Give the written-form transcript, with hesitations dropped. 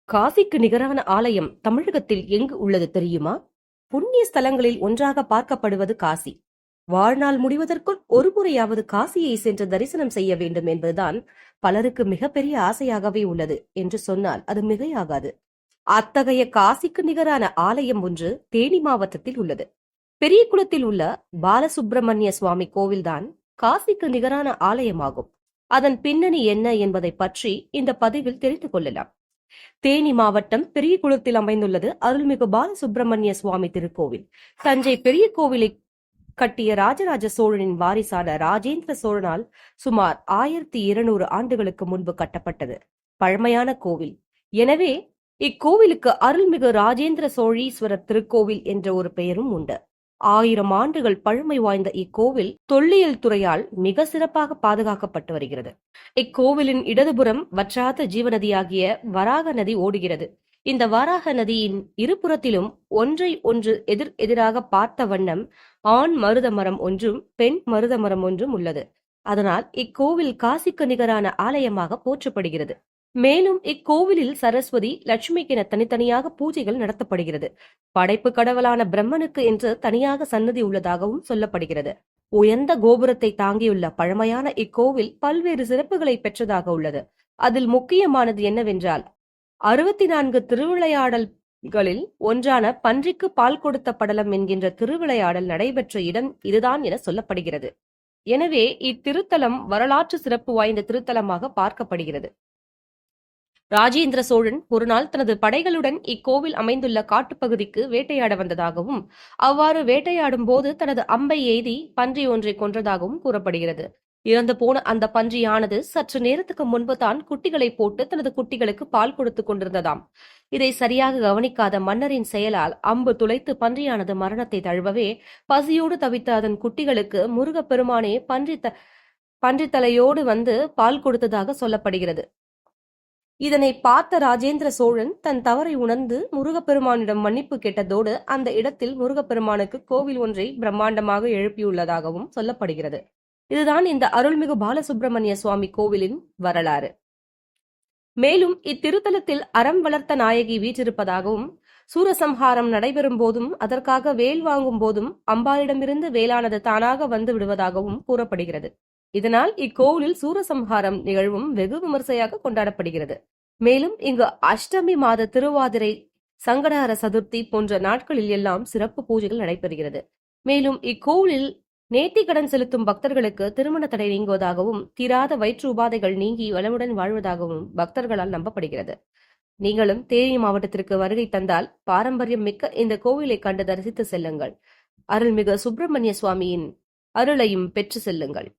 காசிக்கு நிகரான ஆலயம் தமிழகத்தில் எங்கு உள்ளது தெரியுமா? புண்ணிய ஸ்தலங்களில் ஒன்றாக பார்க்கப்படுவது காசி. வாழ்நாள் முடிவதற்குள் ஒரு முறையாவது காசியை சென்று தரிசனம் செய்ய வேண்டும் என்பதுதான் பலருக்கு மிகப்பெரிய ஆசையாகவே உள்ளது என்று சொன்னால் அது மிகையாகாது. அத்தகைய காசிக்கு நிகரான ஆலயம் ஒன்று தேனி மாவட்டத்தில் உள்ளது. பெரியகுளத்தில் உள்ள பாலசுப்பிரமணிய சுவாமி கோவில்தான் காசிக்கு நிகரான ஆலயமாகும். அதன் பின்னணி என்ன என்பதை பற்றி இந்த பதிவில் தெரிந்து கொள்ளலாம். தேனி மாவட்டம் பெரியகுளத்தில் அமைந்துள்ளது அருள்மிகு பாலசுப்பிரமணிய சுவாமி திருக்கோவில். தஞ்சை பெரிய கோவிலை கட்டிய ராஜராஜ சோழனின் வாரிசான ராஜேந்திர சோழனால் சுமார் 1200 ஆண்டுகளுக்கு முன்பு கட்டப்பட்டது. பழமையான கோவில். எனவே இக்கோவிலுக்கு அருள்மிகு ராஜேந்திர சோழீஸ்வரர் திருக்கோவில் என்ற ஒரு பெயரும் உண்டு. 1000 ஆண்டுகள் பழமை வாய்ந்த இக்கோவில் தொல்லியல் துறையால் மிக சிறப்பாக பாதுகாக்கப்பட்டு வருகிறது. இக்கோவிலின் இடதுபுறம் வற்றாத ஜீவநதியாகிய வராக நதி ஓடுகிறது. இந்த வராக நதியின் இருபுறத்திலும் ஒன்றை ஒன்று எதிராக பார்த்த வண்ணம் ஆண் மருத மரம் ஒன்றும் பெண் மருத மரம் ஒன்றும் உள்ளது. அதனால் இக்கோவில் காசிக்கு நிகரான ஆலயமாக போற்றப்படுகிறது. மேலும் இக்கோவிலில் சரஸ்வதி, லட்சுமிக்கென தனித்தனியாக பூஜைகள் நடத்தப்படுகிறது. படைப்பு கடவுளான பிரம்மனுக்கு என்று தனியாக சன்னதி உள்ளதாகவும் சொல்லப்படுகிறது. உயர்ந்த கோபுரத்தை தாங்கியுள்ள பழமையான இக்கோவில் பல்வேறு சிறப்புகளை பெற்றதாக உள்ளது. அதில் முக்கியமானது என்னவென்றால் 64 திருவிளையாடல்களில் ஒன்றான பன்றிக்கு பால் கொடுத்த படலம் என்கின்ற திருவிளையாடல் நடைபெற்ற இடம் இதுதான் என சொல்லப்படுகிறது. எனவே இத்திருத்தலம் வரலாற்று சிறப்பு வாய்ந்த திருத்தலமாக பார்க்கப்படுகிறது. ராஜேந்திர சோழன் ஒரு நாள் தனது படைகளுடன் இக்கோவில் அமைந்துள்ள காட்டுப்பகுதிக்கு வேட்டையாட வந்ததாகவும் அவ்வாறு வேட்டையாடும் போது தனது அம்பை எய்தி பன்றி ஒன்றை கொன்றதாகவும் கூறப்படுகிறது. இறந்து போன அந்த பன்றியானது சற்று நேரத்துக்கு முன்பு தான் குட்டிகளை போட்டு தனது குட்டிகளுக்கு பால் கொடுத்து கொண்டிருந்ததாம். இதை சரியாக கவனிக்காத மன்னரின் செயலால் அம்பு துளைத்து பன்றியானது மரணத்தை தழுவவே பசியோடு தவித்த அதன் குட்டிகளுக்கு முருகப்பெருமானே பன்றி தலையோடு வந்து பால் கொடுத்ததாக சொல்லப்படுகிறது. இதனை பார்த்த ராஜேந்திர சோழன் தன் தவறை உணர்ந்து முருகப்பெருமானிடம் மன்னிப்பு கேட்டதோடு அந்த இடத்தில் முருகப்பெருமானுக்கு கோவில் ஒன்றை பிரம்மாண்டமாக எழுப்பியுள்ளதாகவும் சொல்லப்படுகிறது. இதுதான் இந்த அருள்மிகு பாலசுப்பிரமணிய சுவாமி கோவிலின் வரலாறு. மேலும் இத்திருத்தலத்தில் அறம் வளர்த்த நாயகி வீற்றிருப்பதாகவும் சூரசம்ஹாரம் நடைபெறும் போதும் அதற்காக வேல் வாங்கும் போதும் அம்பாளிடமிருந்து வேலானது தானாக வந்து விடுவதாகவும் கூறப்படுகிறது. இதனால் இக்கோவிலில் சூரசம்ஹாரம் நிகழ்வும் வெகு விமர்சையாக கொண்டாடப்படுகிறது. மேலும் இங்கு அஷ்டமி மாத திருவாதிரை, சங்கடஹர சதுர்த்தி போன்ற நாட்களில் எல்லாம் சிறப்பு பூஜைகள் நடைபெறுகிறது. மேலும் இக்கோவிலில் நேர்த்திக்கடன் செலுத்தும் பக்தர்களுக்கு திருமண தடை நீங்குவதாகவும் தீராத வயிற்று உபாதைகள் நீங்கி வளமுடன் வாழ்வதாகவும் பக்தர்களால் நம்பப்படுகிறது. நீங்களும் தேனி மாவட்டத்திற்கு வருகை தந்தால் பாரம்பரியம் மிக்க இந்த கோவிலை கண்டு தரிசித்து செல்லுங்கள். அருள்மிகு சுப்பிரமணிய சுவாமியின் அருளையும் பெற்று செல்லுங்கள்.